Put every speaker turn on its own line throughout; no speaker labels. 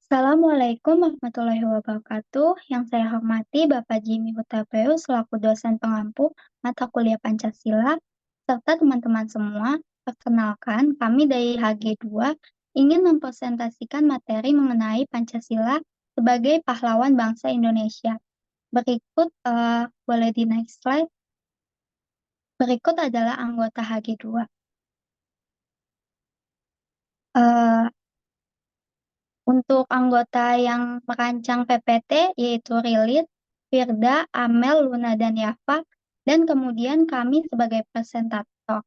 Assalamualaikum warahmatullahi wabarakatuh. Yang saya hormati Bapak Jimmy Hutapeu selaku dosen pengampu mata kuliah Pancasila, serta teman-teman semua. Perkenalkan, kami dari HG2 ingin mempresentasikan materi mengenai Pancasila sebagai pahlawan bangsa Indonesia. Berikut, boleh di next slide. Berikut adalah anggota HG2. Untuk anggota yang merancang PPT yaitu Rilit, Firda, Amel, Luna, dan Yafa, dan kemudian kami sebagai presentator,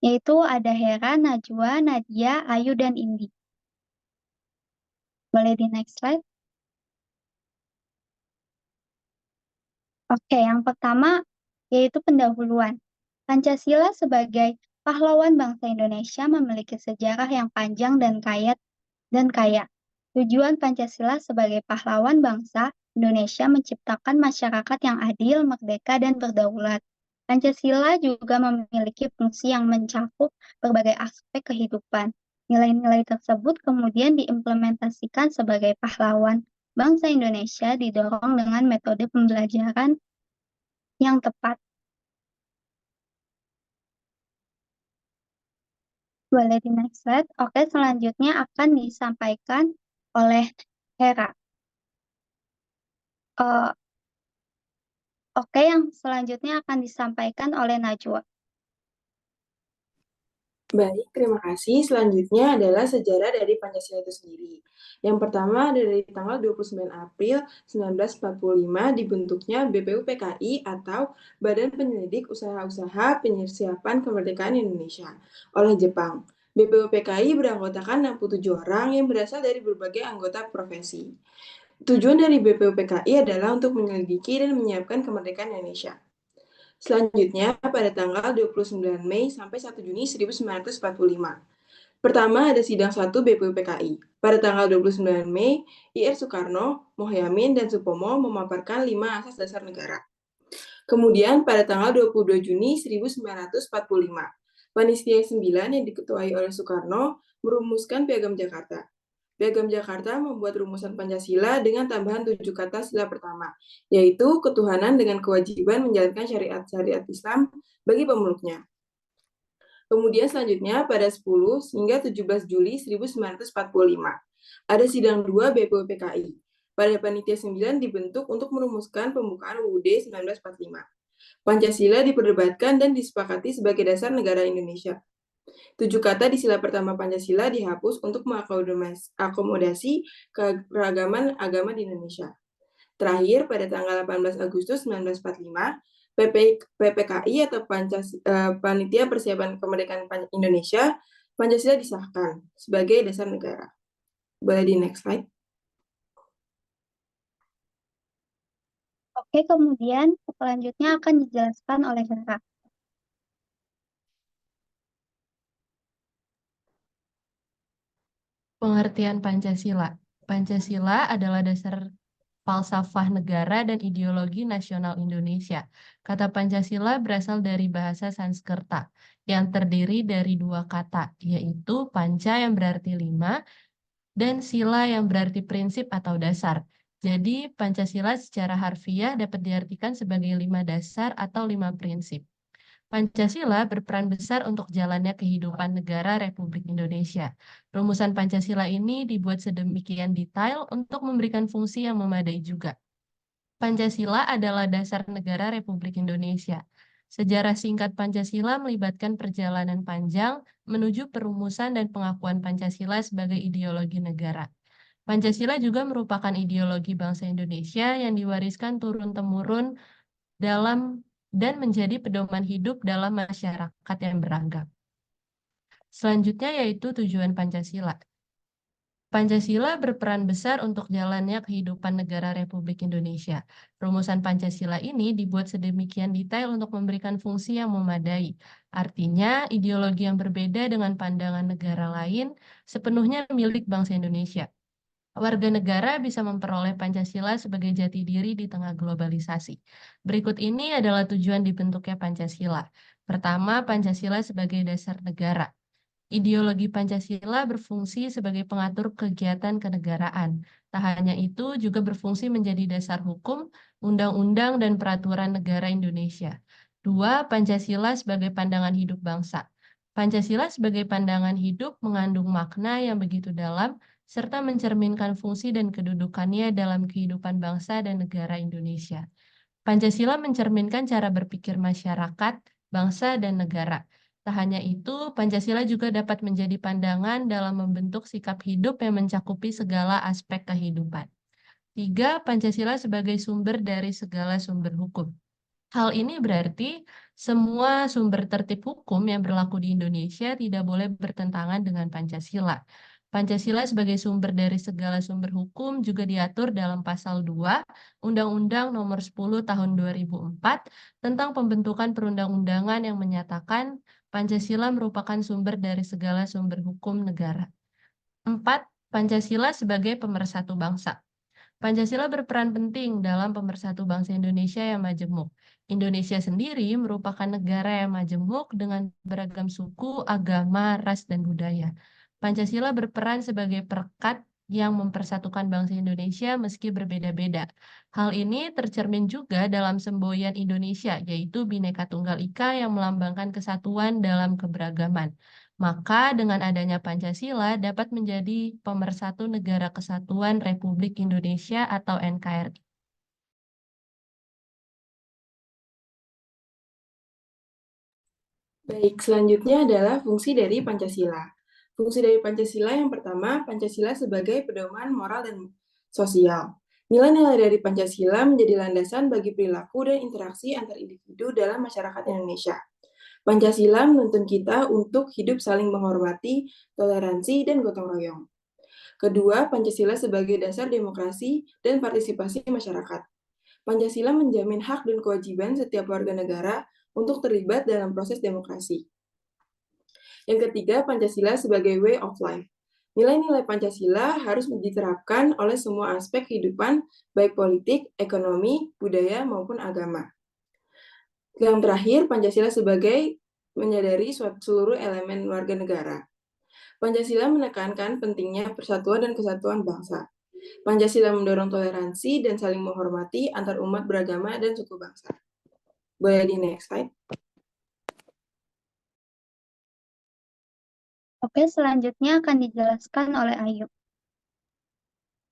yaitu ada Hera, Najwa, Nadia, Ayu, dan Indi. Boleh di next slide. Oke, yang pertama yaitu pendahuluan. Pancasila sebagai pahlawan bangsa Indonesia memiliki sejarah yang panjang dan kaya. Tujuan Pancasila sebagai pahlawan bangsa Indonesia menciptakan masyarakat yang adil, merdeka, dan berdaulat. Pancasila juga memiliki fungsi yang mencakup berbagai aspek kehidupan. Nilai-nilai tersebut kemudian diimplementasikan sebagai pahlawan bangsa Indonesia didorong dengan metode pembelajaran yang tepat. Boleh di next slide. Oke, selanjutnya akan disampaikan oleh Hera. Oke, yang selanjutnya akan disampaikan oleh Najwa.
Baik, terima kasih. Selanjutnya adalah sejarah dari Pancasila itu sendiri. Yang pertama dari tanggal 29 April 1945 dibentuknya BPUPKI atau Badan Penyelidik Usaha-Usaha Persiapan Kemerdekaan Indonesia oleh Jepang. BPUPKI beranggotakan 67 orang yang berasal dari berbagai anggota profesi. Tujuan dari BPUPKI adalah untuk menyelidiki dan menyiapkan kemerdekaan Indonesia. Selanjutnya, pada tanggal 29 Mei sampai 1 Juni 1945. Pertama, ada sidang 1 BPUPKI. Pada tanggal 29 Mei, IR Soekarno, Mohyamin, dan Supomo memaparkan 5 asas dasar negara. Kemudian, pada tanggal 22 Juni 1945, Panitia 9 yang diketuai oleh Soekarno merumuskan Piagam Jakarta. Piagam Jakarta membuat rumusan Pancasila dengan tambahan 7 kata sila pertama, yaitu ketuhanan dengan kewajiban menjalankan syariat-syariat Islam bagi pemeluknya. Kemudian selanjutnya pada 10 hingga 17 Juli 1945, ada sidang 2 BPUPKI. Pada Panitia 9 dibentuk untuk merumuskan pembukaan UUD 1945. Pancasila diperdebatkan dan disepakati sebagai dasar negara Indonesia. 7 kata di sila pertama Pancasila dihapus untuk mengakomodasi keragaman agama di Indonesia. Terakhir, pada tanggal 18 Agustus 1945, PPKI atau Panitia Persiapan Kemerdekaan Indonesia, Pancasila disahkan sebagai dasar negara. Boleh di next slide.
Oke, kemudian selanjutnya akan dijelaskan oleh Hera.
Pengertian Pancasila. Pancasila adalah dasar falsafah negara dan ideologi nasional Indonesia. Kata Pancasila berasal dari bahasa Sanskerta yang terdiri dari 2 kata, yaitu panca yang berarti 5 dan sila yang berarti prinsip atau dasar. Jadi, Pancasila secara harfiah dapat diartikan sebagai 5 dasar atau 5 prinsip. Pancasila berperan besar untuk jalannya kehidupan negara Republik Indonesia. Rumusan Pancasila ini dibuat sedemikian detail untuk memberikan fungsi yang memadai juga. Pancasila adalah dasar negara Republik Indonesia. Sejarah singkat Pancasila melibatkan perjalanan panjang menuju perumusan dan pengakuan Pancasila sebagai ideologi negara. Pancasila juga merupakan ideologi bangsa Indonesia yang diwariskan turun-temurun dalam dan menjadi pedoman hidup dalam masyarakat yang beragam. Selanjutnya yaitu tujuan Pancasila. Pancasila berperan besar untuk jalannya kehidupan negara Republik Indonesia. Rumusan Pancasila ini dibuat sedemikian detail untuk memberikan fungsi yang memadai. Artinya, ideologi yang berbeda dengan pandangan negara lain sepenuhnya milik bangsa Indonesia. Warga negara bisa memperoleh Pancasila sebagai jati diri di tengah globalisasi. Berikut ini adalah tujuan dibentuknya Pancasila. Pertama, Pancasila sebagai dasar negara. Ideologi Pancasila berfungsi sebagai pengatur kegiatan kenegaraan. Tak hanya itu, juga berfungsi menjadi dasar hukum, undang-undang, dan peraturan negara Indonesia. 2. Pancasila sebagai pandangan hidup bangsa. Pancasila sebagai pandangan hidup mengandung makna yang begitu dalam, serta mencerminkan fungsi dan kedudukannya dalam kehidupan bangsa dan negara Indonesia. Pancasila mencerminkan cara berpikir masyarakat, bangsa, dan negara. Tak hanya itu, Pancasila juga dapat menjadi pandangan dalam membentuk sikap hidup yang mencakupi segala aspek kehidupan. 3. Pancasila sebagai sumber dari segala sumber hukum. Hal ini berarti semua sumber tertib hukum yang berlaku di Indonesia tidak boleh bertentangan dengan Pancasila. Pancasila sebagai sumber dari segala sumber hukum juga diatur dalam pasal 2 Undang-Undang Nomor 10 Tahun 2004 tentang pembentukan perundang-undangan yang menyatakan Pancasila merupakan sumber dari segala sumber hukum negara. 4. Pancasila sebagai pemersatu bangsa. Pancasila berperan penting dalam pemersatu bangsa Indonesia yang majemuk. Indonesia sendiri merupakan negara yang majemuk dengan beragam suku, agama, ras, dan budaya. Pancasila berperan sebagai perekat yang mempersatukan bangsa Indonesia meski berbeda-beda. Hal ini tercermin juga dalam semboyan Indonesia, yaitu Bhinneka Tunggal Ika yang melambangkan kesatuan dalam keberagaman. Maka dengan adanya Pancasila dapat menjadi pemersatu Negara Kesatuan Republik Indonesia atau NKRI.
Baik, selanjutnya adalah fungsi dari Pancasila. Fungsi dari Pancasila yang pertama, Pancasila sebagai pedoman moral dan sosial. Nilai-nilai dari Pancasila menjadi landasan bagi perilaku dan interaksi antar individu dalam masyarakat Indonesia. Pancasila menuntun kita untuk hidup saling menghormati, toleransi, dan gotong royong. Kedua, Pancasila sebagai dasar demokrasi dan partisipasi masyarakat. Pancasila menjamin hak dan kewajiban setiap warga negara untuk terlibat dalam proses demokrasi. Yang ketiga, Pancasila sebagai way of life. Nilai-nilai Pancasila harus diterapkan oleh semua aspek kehidupan, baik politik, ekonomi, budaya, maupun agama. Yang terakhir, Pancasila sebagai menyadari seluruh elemen warga negara. Pancasila menekankan pentingnya persatuan dan kesatuan bangsa. Pancasila mendorong toleransi dan saling menghormati antar umat beragama dan suku bangsa. Boleh di next slide.
Oke, selanjutnya akan dijelaskan oleh Ayu.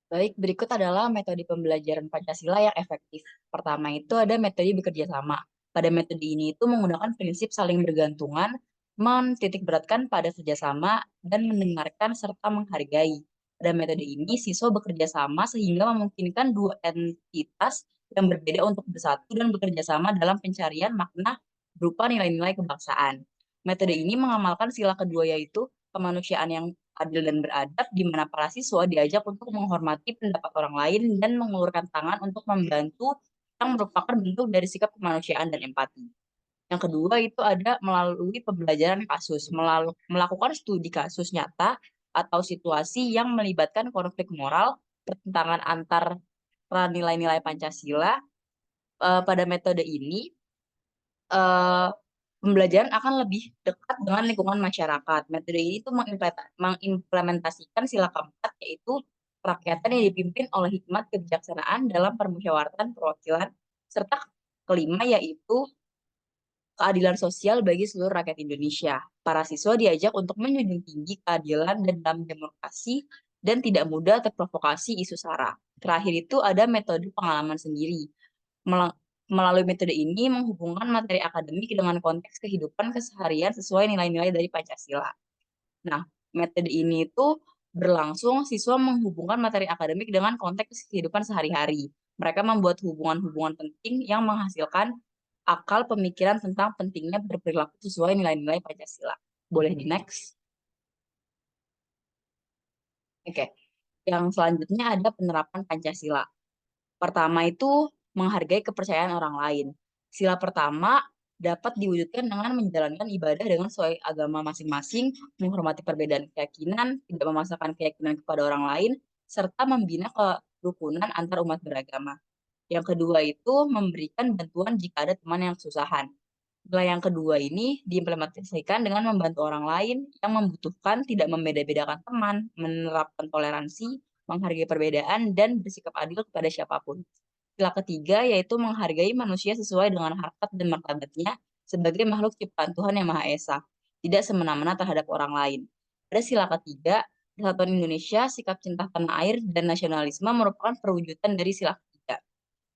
Baik, berikut adalah metode pembelajaran Pancasila yang efektif. Pertama itu ada metode bekerja sama. Pada metode ini itu menggunakan prinsip saling bergantungan, menitik beratkan pada kerjasama, dan mendengarkan serta menghargai. Pada metode ini, siswa bekerja sama sehingga memungkinkan dua entitas yang berbeda untuk bersatu dan bekerja sama dalam pencarian makna berupa nilai-nilai kebangsaan. Metode ini mengamalkan sila kedua yaitu kemanusiaan yang adil dan beradab, di mana para siswa diajak untuk menghormati pendapat orang lain dan mengulurkan tangan untuk membantu yang merupakan bentuk dari sikap kemanusiaan dan empati. Yang kedua itu ada melalui pembelajaran kasus, melakukan studi kasus nyata atau situasi yang melibatkan konflik moral, pertentangan antar nilai-nilai Pancasila. Pada metode ini, pembelajaran akan lebih dekat dengan lingkungan masyarakat. Metode ini tuh mengimplementasikan sila keempat, yaitu kerakyatan yang dipimpin oleh hikmat kebijaksanaan dalam permusyawaratan perwakilan, serta kelima yaitu keadilan sosial bagi seluruh rakyat Indonesia. Para siswa diajak untuk menjunjung tinggi keadilan dan dalam demokrasi dan tidak mudah terprovokasi isu sara. Terakhir itu ada metode pengalaman sendiri. Melalui metode ini menghubungkan materi akademik dengan konteks kehidupan keseharian sesuai nilai-nilai dari Pancasila. Nah, metode ini itu berlangsung siswa menghubungkan materi akademik dengan konteks kehidupan sehari-hari. Mereka membuat hubungan-hubungan penting yang menghasilkan akal pemikiran tentang pentingnya berperilaku sesuai nilai-nilai Pancasila. Boleh di next? Oke. Yang selanjutnya ada penerapan Pancasila. Pertama itu menghargai kepercayaan orang lain. Sila pertama dapat diwujudkan dengan menjalankan ibadah dengan sesuai agama masing-masing, menghormati perbedaan keyakinan, tidak memaksakan keyakinan kepada orang lain, serta membina kerukunan antar umat beragama. Yang kedua itu memberikan bantuan jika ada teman yang kesusahan. Nilai yang kedua ini diimplementasikan dengan membantu orang lain yang membutuhkan, tidak membeda-bedakan teman, menerapkan toleransi, menghargai perbedaan, dan bersikap adil kepada siapapun. Sila ketiga yaitu menghargai manusia sesuai dengan harkat dan martabatnya sebagai makhluk ciptaan Tuhan Yang Maha Esa, tidak semena-mena terhadap orang lain. Pada sila ketiga, Persatuan Indonesia, sikap cinta tanah air, dan nasionalisme merupakan perwujudan dari sila ketiga.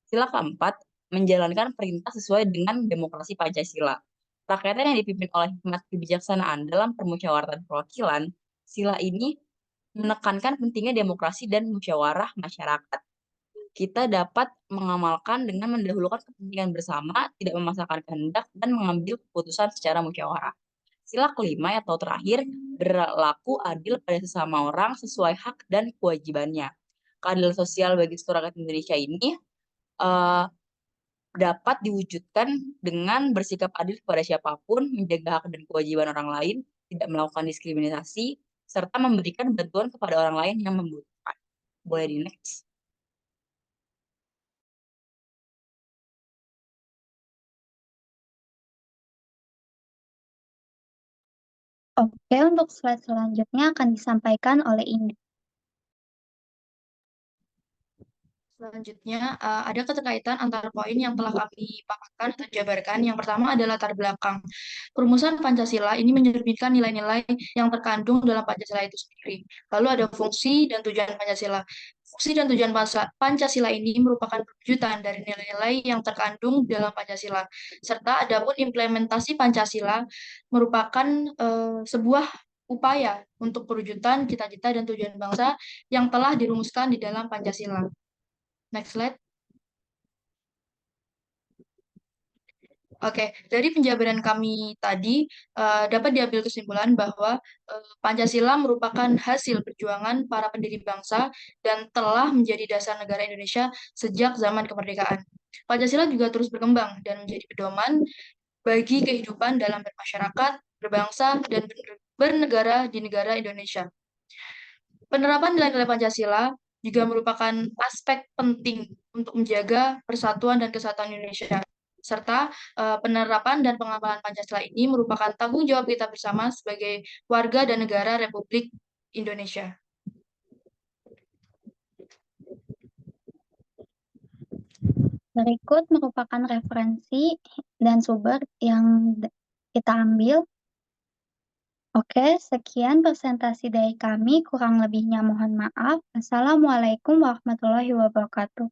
Sila keempat, menjalankan perintah sesuai dengan demokrasi Pancasila. Rakyatan yang dipimpin oleh hikmat kebijaksanaan dalam permusyawaratan perwakilan, sila ini menekankan pentingnya demokrasi dan musyawarah masyarakat. Kita dapat mengamalkan dengan mendahulukan kepentingan bersama, tidak memaksakan kehendak, dan mengambil keputusan secara musyawarah. Sila kelima atau terakhir, berlaku adil pada sesama orang sesuai hak dan kewajibannya. Keadilan sosial bagi seluruh rakyat Indonesia ini dapat diwujudkan dengan bersikap adil kepada siapapun, menjaga hak dan kewajiban orang lain, tidak melakukan diskriminasi, serta memberikan bantuan kepada orang lain yang membutuhkan. Boleh di next.
Oke, untuk slide selanjutnya akan disampaikan oleh Indi.
Selanjutnya, ada keterkaitan antara poin yang telah kami paparkan atau jabarkan. Yang pertama adalah latar belakang. Perumusan Pancasila ini mencerminkan nilai-nilai yang terkandung dalam Pancasila itu sendiri. Lalu ada fungsi dan tujuan Pancasila. Fungsi dan tujuan Pancasila ini merupakan perwujudan dari nilai-nilai yang terkandung dalam Pancasila. Serta adapun implementasi Pancasila merupakan sebuah upaya untuk perwujudan cita-cita dan tujuan bangsa yang telah dirumuskan di dalam Pancasila. Next slide. Oke, dari penjabaran kami tadi dapat diambil kesimpulan bahwa Pancasila merupakan hasil perjuangan para pendiri bangsa dan telah menjadi dasar negara Indonesia sejak zaman kemerdekaan. Pancasila juga terus berkembang dan menjadi pedoman bagi kehidupan dalam bermasyarakat, berbangsa, dan bernegara di negara Indonesia. Penerapan nilai-nilai Pancasila juga merupakan aspek penting untuk menjaga persatuan dan kesatuan Indonesia. Serta penerapan dan pengamalan Pancasila ini merupakan tanggung jawab kita bersama sebagai warga dan negara Republik Indonesia.
Berikut merupakan referensi dan sumber yang kita ambil. Oke, sekian presentasi dari kami. Kurang lebihnya mohon maaf. Assalamualaikum warahmatullahi wabarakatuh.